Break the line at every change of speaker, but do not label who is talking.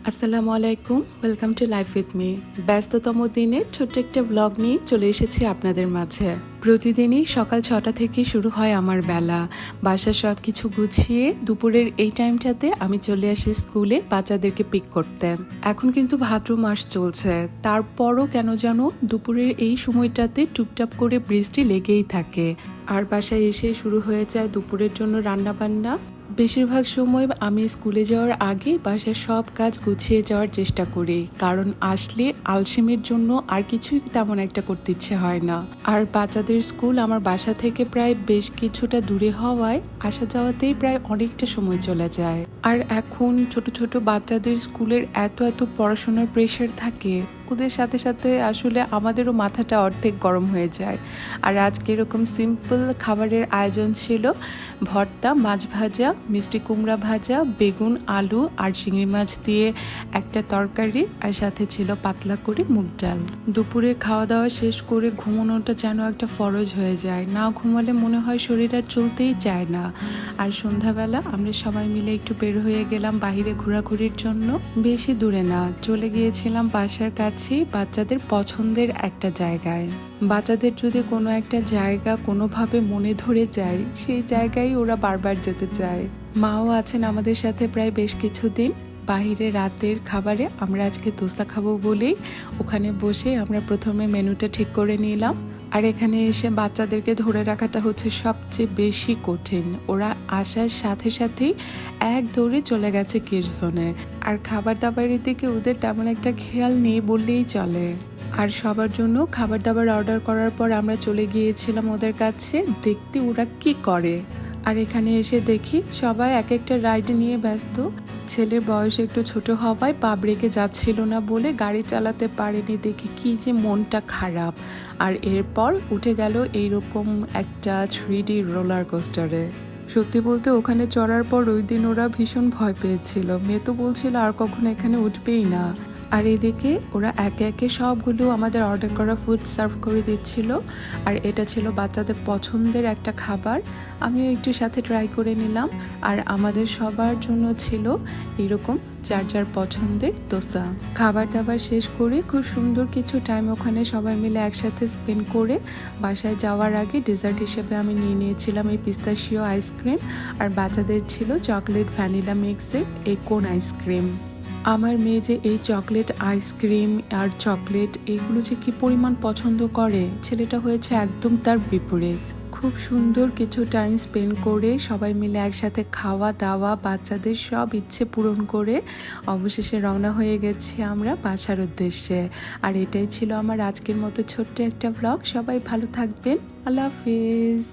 আসসালামু আলাইকুম, welcome to life with me. ব্যস্ততম দিনের ছোট্ট একটা ব্লগ নিয়ে চলে এসেছি আপনাদের মাঝে। প্রতিদিনই সকাল 6টা থেকে শুরু হয় আমার বেলা। বাসার সব কিছু গুছিয়ে দুপুরের এই টাইমটাতে আমি চলে আসি স্কুলে বাচ্চাদেরকে পিক করতে। এখন কিন্তু ভাদ্র মাস চলছে, তারপরও কেন যেন দুপুরের এই সময়টাতে টুপটাপ করে বৃষ্টি লেগেই থাকে। আর বাসায় এসে শুরু হয়ে যায় দুপুরের জন্য রান্নাবান্না। বেশিরভাগ সময় আমি স্কুলে যাওয়ার আগে বাসার সব কাজ গুছিয়ে যাওয়ার চেষ্টা করি, কারণ আসলে আলসেমির জন্য আর কিছুই তেমন একটা করতে ইচ্ছে হয় না। আর বাচ্চাদের স্কুল আমার বাসা থেকে প্রায় বেশ কিছুটা দূরে হওয়ায় আসা যাওয়াতেই প্রায় অনেকটা সময় চলে যায়। আর এখন ছোট ছোট বাচ্চাদের স্কুলের এত পড়াশোনার প্রেশার থাকে, ওদের সাথে সাথে আসলে আমাদেরও মাথাটা অর্ধেক গরম হয়ে যায়। আর আজকে এরকম সিম্পল খাবারের আয়োজন ছিল: ভর্তা, মাছ ভাজা, মিষ্টি কুমড়া ভাজা, বেগুন, আলু আর চিংড়ি মাছ দিয়ে একটা তরকারি, আর সাথে ছিল পাতলা করে মুগ ডাল। দুপুরে খাওয়া দাওয়া শেষ করে ঘুমানোটা যেন একটা ফরজ হয়ে যায়, না ঘুমালে মনে হয় শরীর আর চলতেই চায় না। আর সন্ধ্যাবেলা আমরা সবাই মিলে একটু বের হয়ে গেলাম বাহিরে ঘোরাঘুরির জন্য। বেশি দূরে না, চলে গিয়েছিলাম বাসার কাছে বাচ্চাদের পছন্দের একটা জায়গায়। বাচ্চাদের যদি কোনো একটা জায়গা কোনোভাবে মনে ধরে যায়, সেই জায়গায় ওরা বারবার যেতে চায়। মাও আছেন আমাদের সাথে প্রায় বেশ কিছুদিন। বাহিরে রাতের খাবারে আমরা আজকে দোসা খাবো বলেই ওখানে বসে আমরা প্রথমে মেনুটা ঠিক করে নিলাম। আর এখানে এসে বাচ্চাদেরকে ধরে রাখাটা হচ্ছে সবচেয়ে বেশি কঠিন। ওরা আসার সাথে সাথেই এক দৌড়ে চলে গেছে কিডস জোনে। আর খাবার দাবারের দিকে ওদের তেমন একটা খেয়াল নেই বললেই চলে। আর সবার জন্য খাবার দাবার অর্ডার করার পর আমরা চলে গিয়েছিলাম ওদের কাছে দেখতে ওরা কি করে। আর এখানে এসে দেখি সবাই এক একটা রাইড নিয়ে ব্যস্ত। ছেলের বয়স একটু ছোট হওয়ায় পা ব্রেকে যাচ্ছিল না বলে গাড়ি চালাতে পারেনি, দেখে কি যে মনটা খারাপ। আর এরপর উঠে গেল এইরকম একটা 3D রোলার কোস্টারে। সত্যি বলতে ওখানে চড়ার পর ওই দিন ওরা ভীষণ ভয় পেয়েছিল। মেয়ে তো বলছিল আর কখনো এখানে উঠবেই না। আর এদিকে ওরা একে একে সবগুলো আমাদের অর্ডার করা ফুড সার্ভ করে দিচ্ছিল। আর এটা ছিল বাচ্চাদের পছন্দের একটা খাবার, আমিও একটু সাথে ট্রাই করে নিলাম। আর আমাদের সবার জন্য ছিল এরকম যার যার পছন্দের দোসা। খাবার দাবার শেষ করে খুব সুন্দর কিছু টাইম ওখানে সবাই মিলে একসাথে স্পেন্ড করে বাসায় যাওয়ার আগে ডেজার্ট হিসেবে আমি নিয়ে নিয়েছিলাম এই পিস্তাশিও আইসক্রিম, আর বাচ্চাদের ছিল চকলেট ভ্যানিলা মিক্সের এই কোন আইসক্রিম। আমার মেয়ে যে এই চকলেট আইসক্রিম আর চকলেট এগুলো যে কি পরিমাণ পছন্দ করে, ছেলেটা হয়েছে একদম তার বিপরীত। খুব সুন্দর কিছু টাইম স্পেন্ড করে সবাই মিলে একসাথে খাওয়া দাওয়া, বাচ্চাদের সব ইচ্ছে পূরণ করে অবশেষে রওনা হয়ে গেছি আমরা বাসার উদ্দেশ্যে। আর এটাই ছিল আমার আজকের মতো ছোট্ট একটা ব্লগ। সবাই ভালো থাকবেন, আল্লাহ হাফিজ।